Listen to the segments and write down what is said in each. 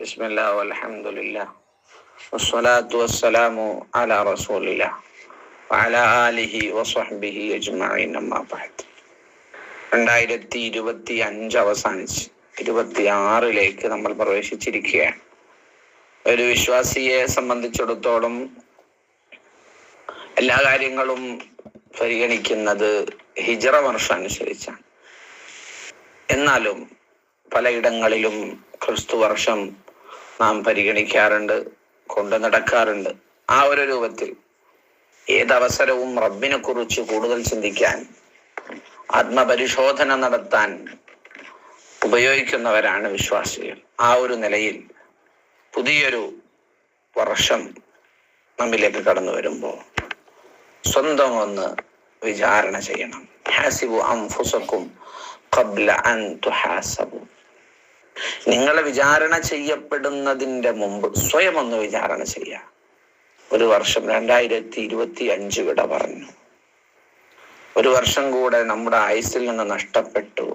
ബിസ്മില്ലാ വൽഹംദുലില്ലാ വസ്സലാത്തു വസ്സലാമു അലാ റസൂലില്ലാ വഅലാ ആലിഹി വസ്വഹ്ബിഹി അജ്മഈൻ അമ്മാ ബഅദ്. 2025 അവസാനിച്ച് 26 നമ്മൾ പ്രവേശിച്ചിരിക്കുകയാണ്. ഒരു വിശ്വാസിയെ സംബന്ധിച്ചിടത്തോളം എല്ലാ കാര്യങ്ങളും പരിഗണിക്കുന്നത് ഹിജ്റ വർഷം അനുസരിച്ചാണ്. എന്നാലും പലയിടങ്ങളിലും ക്രിസ്തു വർഷം നാം പരിഗണിക്കാറുണ്ട്, കൊണ്ടു നടക്കാറുണ്ട്. ആ ഒരു രൂപത്തിൽ ഏതവസരവും റബ്ബിനെ കുറിച്ച് കൂടുതൽ ചിന്തിക്കാൻ, ആത്മപരിശോധന നടത്താൻ ഉപയോഗിക്കുന്നവരാണ് വിശ്വാസികൾ. ആ ഒരു നിലയിൽ പുതിയൊരു വർഷം നമ്മിലേക്ക് കടന്നു വരുമ്പോൾ സ്വന്തം ഒന്ന് വിചാരണ ചെയ്യണം. ഹാസിബു അൻഫുസകും ഖബ്ല അൻ തുഹാസബു. നിങ്ങൾ വിചാരണ ചെയ്യപ്പെടുന്നതിന്റെ മുമ്പ് സ്വയം ഒന്ന് വിചാരണ ചെയ്യാം. ഒരു വർഷം 2025 വിട പറഞ്ഞു. ഒരു വർഷം കൂടെ നമ്മുടെ ആയുസ്സിൽ നിന്ന് നഷ്ടപ്പെട്ടു.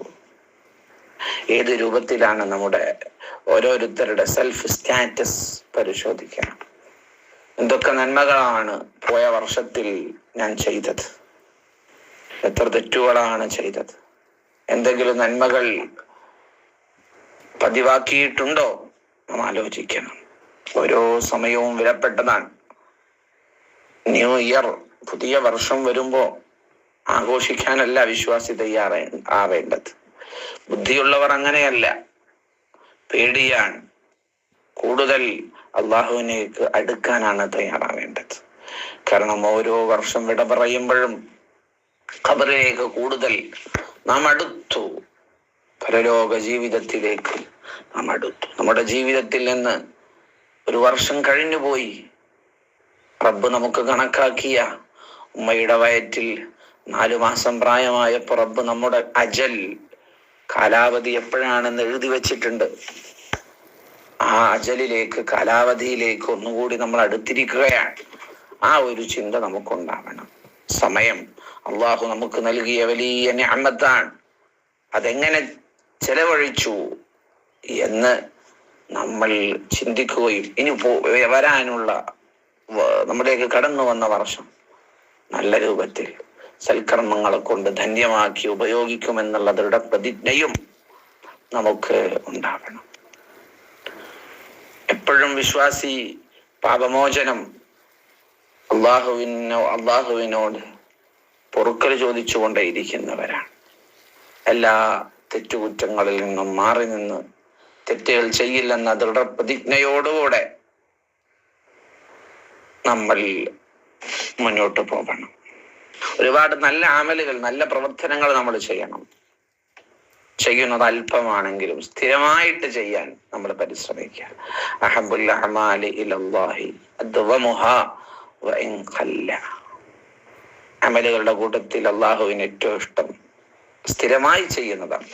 ഏത് രൂപത്തിലാണ് നമ്മുടെ ഓരോരുത്തരുടെ സെൽഫ് സ്റ്റാറ്റസ് പരിശോധിക്കണം. എന്തൊക്കെ നന്മകളാണ് പോയ വർഷത്തിൽ ഞാൻ ചെയ്തത്, എത്ര തെറ്റുകളാണ് ചെയ്തത്, എന്തെങ്കിലും നന്മകൾ പതിവാക്കിയിട്ടുണ്ടോ നാം ആലോചിക്കണം. ഓരോ സമയവും വിലപ്പെട്ടതാണ്. ന്യൂ ഇയർ, പുതിയ വർഷം വരുമ്പോ ആഘോഷിക്കാനല്ല വിശ്വാസി ആവേണ്ടത്. ബുദ്ധിയുള്ളവർ അങ്ങനെയല്ല, പേടിയാണ്. കൂടുതൽ അള്ളാഹുവിനേക്ക് അടുക്കാനാണ് തയ്യാറാവേണ്ടത്. കാരണം ഓരോ വർഷം വിട പറയുമ്പോഴും ഖബറിലേക്ക് കൂടുതൽ നാം അടുത്തു, പരലോക ജീവിതത്തിലേക്ക് നാം അടുത്തു. നമ്മുടെ ജീവിതത്തിൽ നിന്ന് ഒരു വർഷം കഴിഞ്ഞുപോയി. റബ്ബ് നമുക്ക് കണക്കാക്കിയ ഉമ്മയുടെ വയറ്റിൽ 4 മാസം പ്രായമായപ്പോൾ റബ്ബ് നമ്മുടെ അജൽ, കാലാവധി എപ്പോഴാണെന്ന് എഴുതി വെച്ചിട്ടുണ്ട്. ആ അജലിലേക്ക്, കാലാവധിയിലേക്ക് ഒന്നുകൂടി നമ്മൾ അടുത്തിരിക്കുകയാണ്. ആ ഒരു ചിന്ത നമുക്കുണ്ടാവണം. സമയം അള്ളാഹു നമുക്ക് നൽകിയ വലിയ നിഅമത്താണ്. അതെങ്ങനെ ചെലവഴിച്ചു എന്ന് നമ്മൾ ചിന്തിക്കുകയും ഇനി വരാനുള്ള നമ്മുടെയൊക്കെ കടന്നു വന്ന വർഷം നല്ല രൂപത്തിൽ സൽക്കർമ്മങ്ങളെ കൊണ്ട് ധന്യമാക്കി ഉപയോഗിക്കുമെന്നുള്ള ദൃഢപ്രതിജ്ഞയും നമുക്ക് ഉണ്ടാകണം. എപ്പോഴും വിശ്വാസി പാപമോചനം, അള്ളാഹുവിനോട് പൊറുക്കൽ ചോദിച്ചുകൊണ്ടേയിരിക്കുന്നവരാണ്. എല്ലാ തെറ്റുകുറ്റങ്ങളിൽ നിന്നും മാറി നിന്ന് തെറ്റുകൾ ചെയ്യില്ലെന്ന ദൃഢപ്രതിജ്ഞയോടുകൂടെ നമ്മൾ മുന്നോട്ട് പോകണം. ഒരുപാട് നല്ല അമലുകൾ, നല്ല പ്രവർത്തനങ്ങൾ നമ്മൾ ചെയ്യണം. ചെയ്യുന്നത് അല്പമാണെങ്കിലും സ്ഥിരമായിട്ട് ചെയ്യാൻ നമ്മൾ പരിശ്രമിക്കുക. അഹബ്ബുൽ അഅമാലി ഇലല്ലാഹി അദ്വമുഹാ വഇൻ ഖല്ല. അമലുകളുടെ കൂട്ടത്തിൽ അള്ളാഹുവിന് ഏറ്റവും ഇഷ്ടം സ്ഥിരമായി ചെയ്യുന്നതാണ്.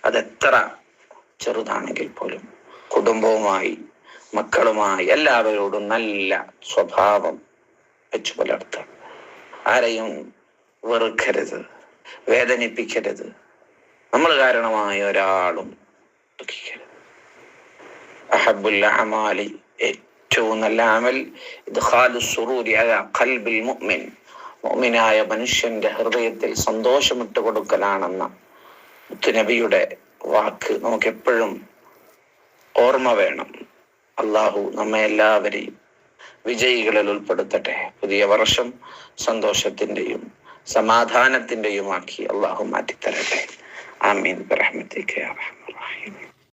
അതെത്ര ചെറുതാണെങ്കിൽ പോലും കുടുംബവുമായി, മക്കളുമായി, എല്ലാവരോടും നല്ല സ്വഭാവം വെച്ചു പുലർത്തുക. ആരെയും വെറുക്കരുത്, വേദനിപ്പിക്കരുത്. നമ്മൾ കാരണമായ ഒരാളും ദുഃഖിക്കരുത്. അഹബ്ബുൽ അഅമാലി, ഏറ്റവും നല്ല അമൽ ഇദ്ഖാലുസ് സുറൂരി അലാ ഖൽബിൽ മുഅ്മിൻ, മുഅ്മിനായ മനുഷ്യന്റെ ഹൃദയത്തിൽ സന്തോഷമിട്ട് കൊടുക്കലാണെന്ന മുത്തുനബിയുടെ വാക്ക് നമുക്ക് എപ്പോഴും ഓർമ്മ വേണം. അള്ളാഹു നമ്മെ എല്ലാവരെയും വിജയികളിൽ ഉൾപ്പെടുത്തട്ടെ. പുതിയ വർഷം സന്തോഷത്തിന്റെയും സമാധാനത്തിന്റെയും ആക്കി അള്ളാഹു മാറ്റിത്തരട്ടെ. ആമീൻ ബിറഹ്മതിക യാ റഹ്മാൻ.